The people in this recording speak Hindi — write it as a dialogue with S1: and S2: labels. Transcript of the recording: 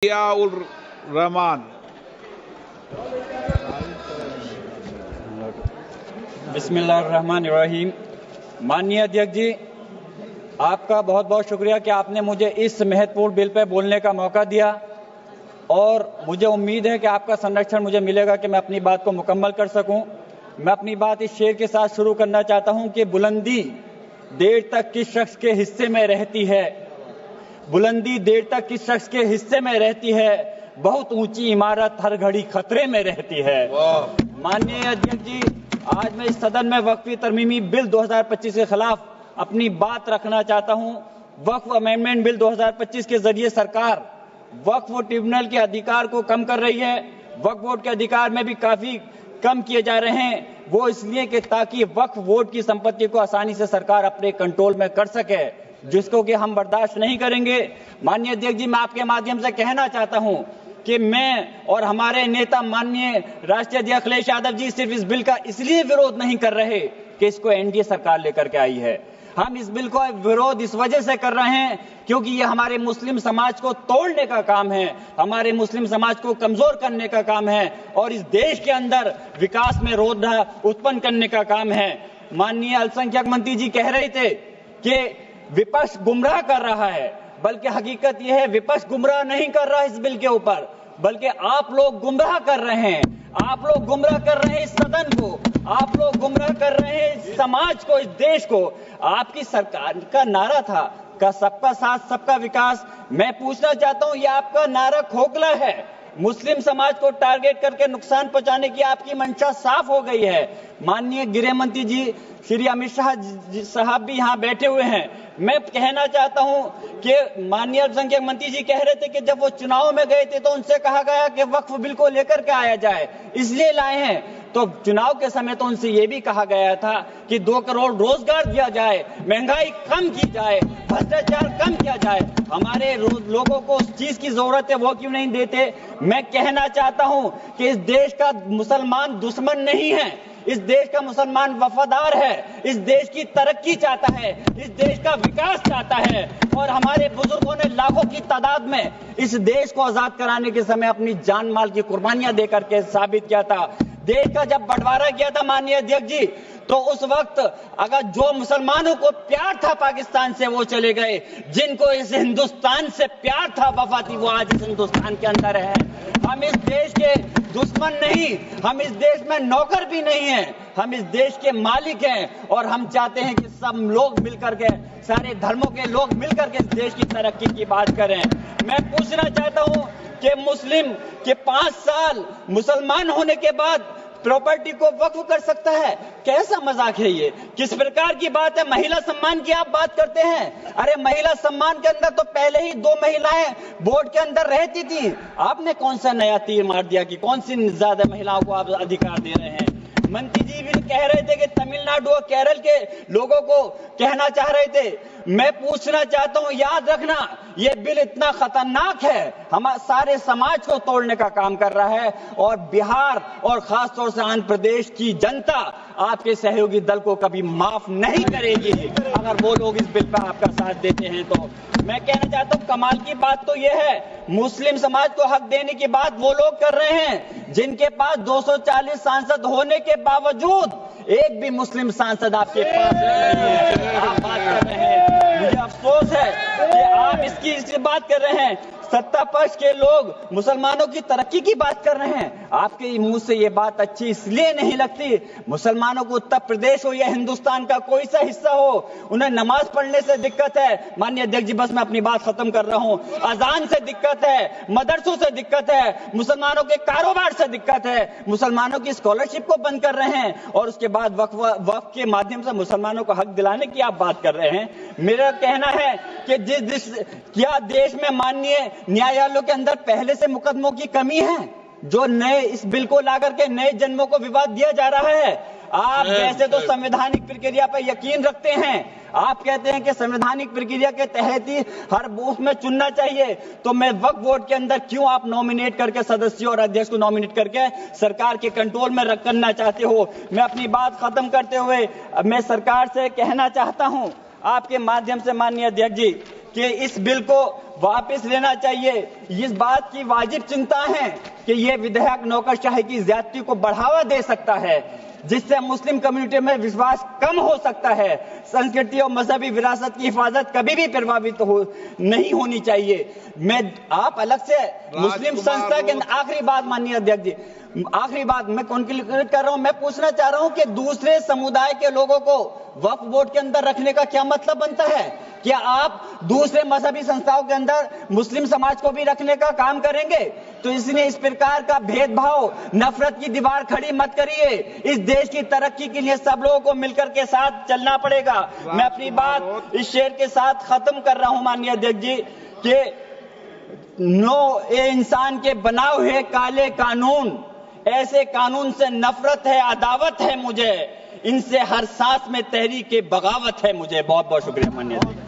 S1: जियाउर रहमान।
S2: बिस्मिल्लाहिर्रहमानिर्रहीम। माननीय अध्यक्ष जी, आपका बहुत बहुत शुक्रिया कि आपने मुझे इस महत्वपूर्ण बिल पर बोलने का मौका दिया और मुझे उम्मीद है कि आपका संरक्षण मुझे मिलेगा कि मैं अपनी बात को मुकम्मल कर सकूं। मैं अपनी बात इस शेर के साथ शुरू करना चाहता हूं कि बुलंदी देर तक किस शख्स के हिस्से में रहती है, बुलंदी देर तक किस शख्स के हिस्से में रहती है, बहुत ऊंची इमारत हर घड़ी खतरे में रहती है। माननीय अध्यक्ष जी, आज मैं इस सदन में वक्फ तरमीमी बिल 2025 के खिलाफ अपनी बात रखना चाहता हूं। वक्फ अमेंडमेंट बिल 2025 के जरिए सरकार वक्फ ट्रिब्यूनल के अधिकार को कम कर रही है। वक्फ बोर्ड के अधिकार में भी काफी कम किए जा रहे हैं। वो इसलिए कि ताकि वक्फ बोर्ड की संपत्ति को आसानी से सरकार अपने कंट्रोल में कर सके, जिसको कि हम बर्दाश्त नहीं करेंगे। माननीय अध्यक्ष जी, मैं आपके माध्यम से कहना चाहता हूं कि मैं और हमारे नेता माननीय राष्ट्रीय अध्यक्ष अखिलेश यादव जी सिर्फ इस बिल का इसलिए विरोध नहीं कर रहे कि इसको एनडीए सरकार लेकर के आई है। हम इस बिल को विरोध इस वजह से कर रहे हैं क्योंकि ये हमारे मुस्लिम समाज को तोड़ने का काम है, हमारे मुस्लिम समाज को कमजोर करने का काम है और इस देश के अंदर विकास में रोधा उत्पन्न करने का काम है। माननीय अल्पसंख्यक मंत्री जी कह रहे थे कि विपक्ष गुमराह कर रहा है, बल्कि हकीकत यह है विपक्ष गुमराह नहीं कर रहा इस बिल के ऊपर, बल्कि आप लोग गुमराह कर रहे हैं। आप लोग गुमराह कर रहे हैं इस सदन को, आप लोग गुमराह कर रहे हैं इस समाज को, इस देश को। आपकी सरकार का नारा था का सबका साथ सबका विकास। मैं पूछना चाहता हूं, यह आपका नारा खोखला है। मुस्लिम समाज को टारगेट करके नुकसान पहुंचाने की आपकी मंशा साफ हो गई है। माननीय गृह मंत्री जी श्री अमित शाह साहब भी यहाँ बैठे हुए हैं। मैं कहना चाहता हूं कि माननीय अल्पसंख्यक मंत्री जी कह रहे थे कि जब वो चुनाव में गए थे तो उनसे कहा गया कि वक्फ बिल को लेकर के आया जाए, इसलिए लाए हैं। तो चुनाव के समय तो उनसे ये भी कहा गया था कि 2 करोड़ रोजगार दिया जाए, महंगाई कम की जाए, भ्रष्टाचार कम किया जाए। हमारे लोगों को उस चीज की जरूरत है, वो क्यों नहीं देते? मैं कहना चाहता हूं कि इस देश का मुसलमान दुश्मन नहीं है, इस देश का मुसलमान वफादार है, इस देश की तरक्की चाहता है, इस देश का विकास चाहता है। और हमारे बुजुर्गों ने लाखों की तादाद में इस देश को आजाद कराने के समय अपनी जान माल की कुर्बानियां देकर के साबित किया था। देश का जब बंटवारा किया था माननीय अध्यक्ष जी, तो उस वक्त अगर जो मुसलमानों को प्यार था पाकिस्तान से वो चले गए, जिनको इस हिंदुस्तान से प्यार था, वफा थी, वो आज इस हिंदुस्तान के अंदर है। हम इस देश के दुश्मन नहीं, हम इस देश में नौकर भी नहीं हैं, हम इस देश के मालिक हैं और हम चाहते हैं कि सब लोग मिलकर के, सारे धर्मों के लोग मिलकर के इस देश की तरक्की की बात करें। मैं पूछना चाहता हूं कि मुस्लिम के 5 साल मुसलमान होने के बाद प्रॉपर्टी को वक्फ कर सकता है? कैसा मजाक है ये? किस प्रकार की बात है? महिला सम्मान की आप बात करते हैं। अरे महिला सम्मान के अंदर तो पहले ही 2 महिलाएं बोर्ड के अंदर रहती थी। आपने कौन सा नया तीर मार दिया कि कौन सी ज्यादा महिलाओं को आप अधिकार दे रहे हैं? मंत्री जी भी कह रहे थे कि तमिलनाडु और केरल के लोगों को कहना चाह रहे थे। मैं पूछना चाहता हूं, याद रखना यह बिल इतना खतरनाक है, हमारे सारे समाज को तोड़ने का काम कर रहा है और बिहार और खासतौर से आंध्र प्रदेश की जनता आपके सहयोगी दल को कभी माफ नहीं करेगी अगर वो लोग इस बिल पर आपका साथ देते हैं। तो मैं कहना चाहता हूं, कमाल की बात तो यह है, मुस्लिम समाज को हक देने की बात वो लोग कर रहे हैं जिनके पास 240 सांसद होने के बावजूद एक भी मुस्लिम सांसद आपके पास नहीं है। आप बात कर रहे हैं, मुझे अफसोस है कि आप इसकी बात कर रहे हैं। सत्ता पक्ष के लोग मुसलमानों की तरक्की की बात कर रहे हैं। आपके मुंह से ये बात अच्छी इसलिए नहीं लगती, मुसलमानों को उत्तर प्रदेश हो या हिंदुस्तान का कोई सा हिस्सा हो, उन्हें नमाज पढ़ने से दिक्कत है। माननीय अध्यक्ष जी, बस मैं अपनी बात खत्म कर रहा हूं। अजान से दिक्कत है, मदरसों से दिक्कत है, मुसलमानों के कारोबार से दिक्कत है, मुसलमानों की स्कॉलरशिप को बंद कर रहे हैं और उसके बाद वक्फ के माध्यम से मुसलमानों को हक दिलाने की आप बात कर रहे हैं। मेरा कहना है कि क्या देश में माननीय न्यायालयों के अंदर पहले से मुकदमों की कमी है जो नए इस बिल को लाकर के नए जन्मों को विवाद दिया जा रहा है? आप वैसे तो संवैधानिक प्रक्रिया पर यकीन रखते हैं, आप कहते हैं कि संवैधानिक प्रक्रिया के तहत ही हर बूथ में चुनना चाहिए, तो मैं वक्फ बोर्ड के अंदर क्यों आप नॉमिनेट करके सदस्यों और अध्यक्ष को नॉमिनेट करके सरकार के कंट्रोल में करना चाहते हो? मैं अपनी बात खत्म करते हुए मैं सरकार से कहना चाहता हूं आपके माध्यम से माननीय अध्यक्ष जी कि इस बिल को वापस लेना चाहिए। इस बात की वाजिब चिंता है कि यह विधेयक नौकरशाही की ज्यादती को बढ़ावा दे सकता है, जिससे मुस्लिम कम्युनिटी में विश्वास कम हो सकता है। संस्कृति और मजहबी विरासत की हिफाजत कभी भी प्रभावित नहीं होनी चाहिए। आप अलग से मुस्लिम संस्था के अंदर, आखिरी बात माननीय अध्यक्ष जी, आखिरी बात मैं कंक्लूड कर रहा हूं, मैं पूछना चाह रहा हूं कि दूसरे समुदाय के लोगों को वक्फ बोर्ड के अंदर रखने का क्या मतलब बनता है? क्या आप दूसरे मजहबी संस्थाओं के अंदर मुस्लिम समाज को भी रखने का काम करेंगे? तो इसलिए इस प्रकार का भेदभाव, नफरत की दीवार खड़ी मत करिए। इस देश की तरक्की के लिए सब लोगों को मिलकर के साथ चलना पड़ेगा। मैं अपनी बात इस शेर के साथ खत्म कर रहा हूं माननीय अध्यक्ष जी कि ये इंसान के बनाए हुए काले कानून, ऐसे कानून से नफरत है, अदावत है मुझे, इनसे हर सांस में तहरीक बगावत है मुझे। बहुत बहुत शुक्रिया माननीय अध्यक्ष।